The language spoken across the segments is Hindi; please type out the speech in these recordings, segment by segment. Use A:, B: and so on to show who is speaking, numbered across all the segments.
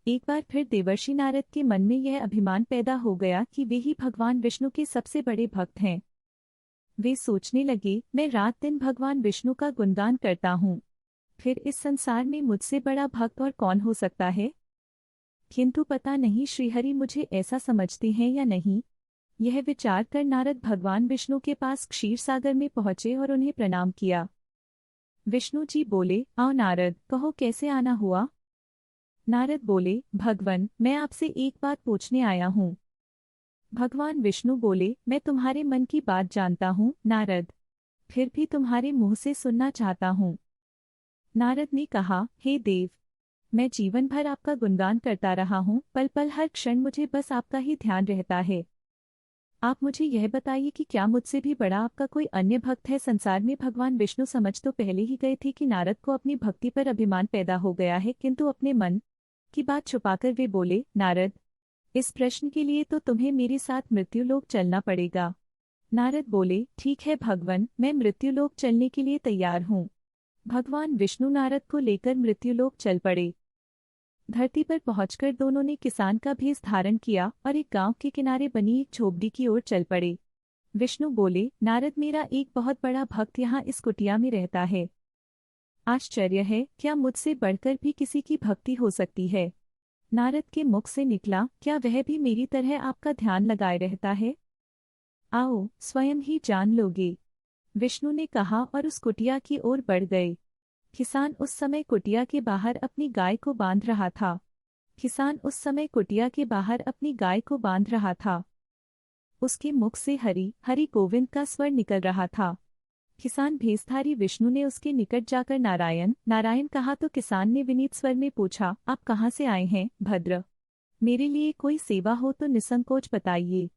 A: एक बार फिर देवर्षि नारद के मन में यह अभिमान पैदा हो गया कि वे ही भगवान विष्णु के सबसे बड़े भक्त हैं। वे सोचने लगे, मैं रात दिन भगवान विष्णु का गुणगान करता हूँ, फिर इस संसार में मुझसे बड़ा भक्त और कौन हो सकता है। किंतु पता नहीं श्रीहरि मुझे ऐसा समझते हैं या नहीं। यह विचार कर नारद भगवान विष्णु के पास क्षीर सागर में पहुंचे और उन्हें प्रणाम किया। विष्णु जी बोले, आओ नारद, कहो कैसे आना हुआ। नारद बोले, भगवन, मैं आपसे एक बात पूछने आया हूँ। भगवान विष्णु बोले, मैं तुम्हारे मन की बात जानता हूँ नारद, फिर भी तुम्हारे मुंह से सुनना चाहता हूँ। नारद ने कहा, हे देव, मैं जीवन भर आपका गुणगान करता रहा हूँ, पल पल हर क्षण मुझे बस आपका ही ध्यान रहता है। आप मुझे यह बताइए कि क्या मुझसे भी बड़ा आपका कोई अन्य भक्त है संसार में। भगवान विष्णु समझ तो पहले ही गए थे कि नारद को अपनी भक्ति पर अभिमान पैदा हो गया है, किंतु अपने मन की बात छुपाकर वे बोले, नारद, इस प्रश्न के लिए तो तुम्हें मेरे साथ मृत्युलोक चलना पड़ेगा। नारद बोले, ठीक है भगवन, मैं मृत्युलोक चलने के लिए तैयार हूँ। भगवान विष्णु नारद को लेकर मृत्युलोक चल पड़े। धरती पर पहुंचकर दोनों ने किसान का भेष धारण किया और एक गांव के किनारे बनी एक झोपड़ी की ओर चल पड़े। विष्णु बोले, नारद, मेरा एक बहुत बड़ा भक्त यहाँ इस कुटिया में रहता है। आश्चर्य है, क्या मुझसे बढ़कर भी किसी की भक्ति हो सकती है। नारद के मुख से निकला, क्या वह भी मेरी तरह आपका ध्यान लगाए रहता है। आओ, स्वयं ही जान लोगे, विष्णु ने कहा और उस कुटिया की ओर बढ़ गए। किसान उस समय कुटिया के बाहर अपनी गाय को बांध रहा था। उसके मुख से हरि हरि गोविंद का स्वर निकल रहा था। किसान भेषधारी विष्णु ने उसके निकट जाकर नारायण नारायण कहा तो किसान ने विनीत स्वर में पूछा, आप कहाँ से आए हैं भद्र, मेरे लिए कोई सेवा हो तो निसंकोच बताइए।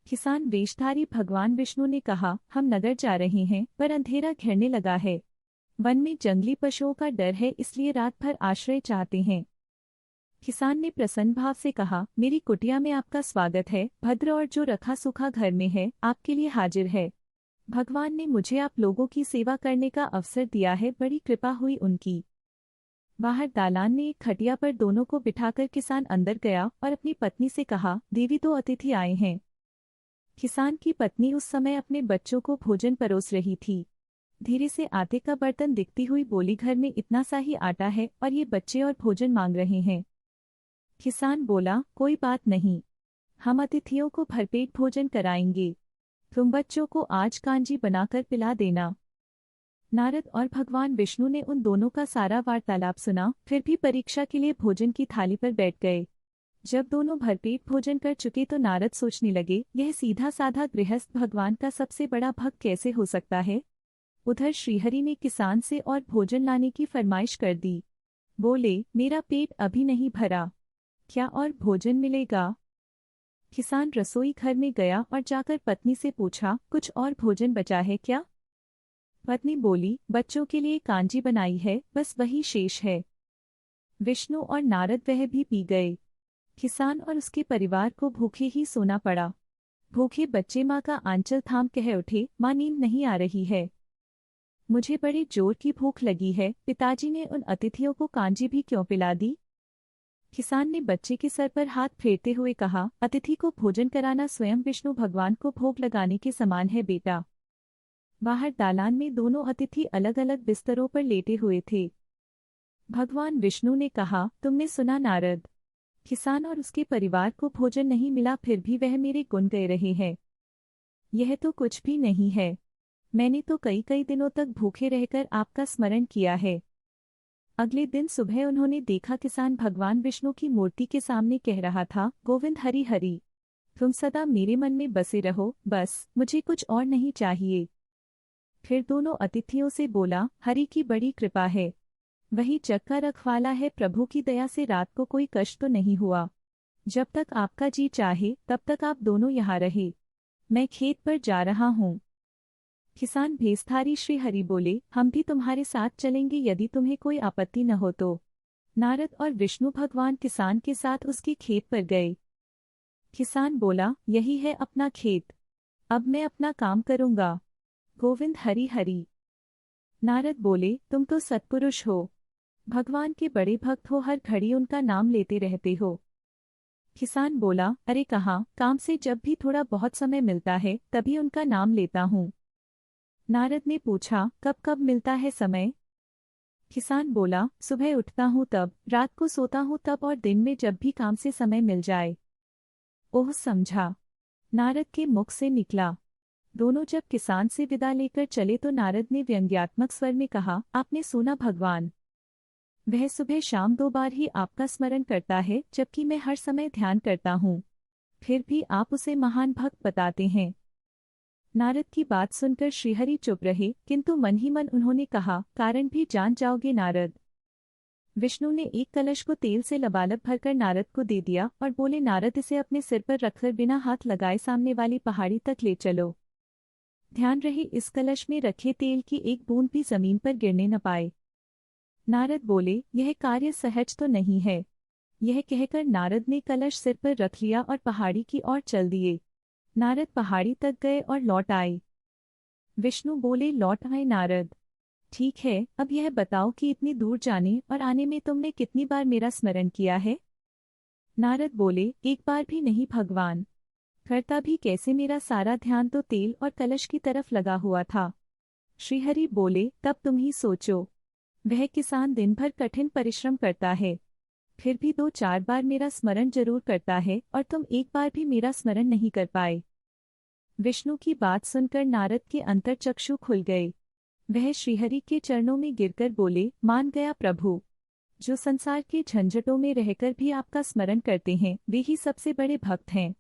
A: किसान वेशधारी भगवान विष्णु ने कहा, हम नगर जा रहे हैं पर अंधेरा घेरने लगा है, वन में जंगली पशुओं का डर है, इसलिए रात भर आश्रय चाहते हैं। किसान ने प्रसन्न भाव से कहा, मेरी कुटिया में आपका स्वागत है भद्र, और जो रखा सूखा घर में है आपके लिए हाजिर है। भगवान ने मुझे आप लोगों की सेवा करने का अवसर दिया है, बड़ी कृपा हुई उनकी। बाहर दालान में एक खटिया पर दोनों को बिठाकर किसान अंदर गया और अपनी पत्नी से कहा, देवी तो अतिथि आए हैं। किसान की पत्नी उस समय अपने बच्चों को भोजन परोस रही थी। धीरे से आटे का बर्तन दिखती हुई बोली, घर में इतना सा ही आटा है और ये बच्चे और भोजन मांग रहे हैं। किसान बोला, कोई बात नहीं, हम अतिथियों को भरपेट भोजन कराएंगे, तुम बच्चों को आज कांजी बनाकर पिला देना। नारद और भगवान विष्णु ने उन दोनों का सारा वार्तालाप सुना, फिर भी परीक्षा के लिए भोजन की थाली पर बैठ गए। जब दोनों भरपेट भोजन कर चुके तो नारद सोचने लगे, यह सीधा साधा गृहस्थ भगवान का सबसे बड़ा भक्त कैसे हो सकता है। उधर श्रीहरि ने किसान से और भोजन लाने की फरमाइश कर दी। बोले, मेरा पेट अभी नहीं भरा, क्या और भोजन मिलेगा। किसान रसोई घर में गया और जाकर पत्नी से पूछा, कुछ और भोजन बचा है क्या। पत्नी बोली, बच्चों के लिए कांजी बनाई है, बस वही शेष है। विष्णु और नारद वह भी पी गए। किसान और उसके परिवार को भूखे ही सोना पड़ा। भूखे बच्चे माँ का आंचल थाम कह उठे, माँ नींद नहीं आ रही है, मुझे बड़ी जोर की भूख लगी है, पिताजी ने उन अतिथियों को कांजी भी क्यों पिला दी। किसान ने बच्चे के सर पर हाथ फेरते हुए कहा, अतिथि को भोजन कराना स्वयं विष्णु भगवान को भोग लगाने के समान है बेटा। बाहर दालान में दोनों अतिथि अलग अलग बिस्तरों पर लेटे हुए थे। भगवान विष्णु ने कहा, तुमने सुना नारद, किसान और उसके परिवार को भोजन नहीं मिला, फिर भी वह मेरे गुण गा रहे हैं। यह तो कुछ भी नहीं है, मैंने तो कई कई दिनों तक भूखे रहकर आपका स्मरण किया है। अगले दिन सुबह उन्होंने देखा किसान भगवान विष्णु की मूर्ति के सामने कह रहा था, गोविंद हरि हरि, तुम सदा मेरे मन में बसे रहो, बस मुझे कुछ और नहीं चाहिए। फिर दोनों अतिथियों से बोला, हरि की बड़ी कृपा है, वही जग का रखवाला है, प्रभु की दया से रात को कोई कष्ट तो नहीं हुआ। जब तक आपका जी चाहे तब तक आप दोनों यहाँ रहे, मैं खेत पर जा रहा हूँ। किसान भेषधारी श्री हरि बोले, हम भी तुम्हारे साथ चलेंगे यदि तुम्हें कोई आपत्ति न हो तो। नारद और विष्णु भगवान किसान के साथ उसके खेत पर गए। किसान बोला, यही है अपना खेत, अब मैं अपना काम करूँगा, गोविंद हरि हरि। नारद बोले, तुम तो सत्पुरुष हो, भगवान के बड़े भक्त हो, हर घड़ी उनका नाम लेते रहते हो। किसान बोला, अरे कहाँ, काम से जब भी थोड़ा बहुत समय मिलता है तभी उनका नाम लेता हूँ। नारद ने पूछा, कब कब मिलता है समय? किसान बोला, सुबह उठता हूँ तब, रात को सोता हूँ तब और दिन में जब भी काम से समय मिल जाए। ओह, समझा, नारद के मुख से निकला। दोनों जब किसान से विदा लेकर चले तो नारद ने व्यंग्यात्मक स्वर में कहा, आपने सुना भगवान, वह सुबह शाम 2 बार ही आपका स्मरण करता है जबकि मैं हर समय ध्यान करता हूँ, फिर भी आप उसे महान भक्त बताते हैं। नारद की बात सुनकर श्रीहरि चुप रहे, किंतु मन ही मन उन्होंने कहा, कारण भी जान जाओगे नारद। विष्णु ने एक कलश को तेल से लबालब भरकर नारद को दे दिया और बोले, नारद इसे अपने सिर पर रखकर बिना हाथ लगाए सामने वाली पहाड़ी तक ले चलो। ध्यान रहे इस कलश में रखे तेल की एक बूंद भी जमीन पर गिरने न पाए। नारद बोले, यह कार्य सहज तो नहीं है। यह कहकर नारद ने कलश सिर पर रख लिया और पहाड़ी की ओर चल दिए। नारद पहाड़ी तक गए और लौट आए। विष्णु बोले, लौट आए नारद, ठीक है, अब यह बताओ कि इतनी दूर जाने और आने में तुमने कितनी बार मेरा स्मरण किया है? नारद बोले, एक बार भी नहीं भगवान। करता भी कैसे, मेरा सारा ध्यान तो तेल और कलश की तरफ लगा हुआ था। श्रीहरि बोले, तब तुम ही सोचो, वह किसान दिन भर कठिन परिश्रम करता है, फिर भी 2-4 बार मेरा स्मरण जरूर करता है और तुम एक बार भी मेरा स्मरण नहीं कर पाए। विष्णु की बात सुनकर नारद के अंतर्चक्षु खुल गए। वह श्रीहरि के चरणों में गिरकर बोले, मान गया प्रभु, जो संसार के झंझटों में रहकर भी आपका स्मरण करते हैं वे ही सबसे बड़े भक्त हैं।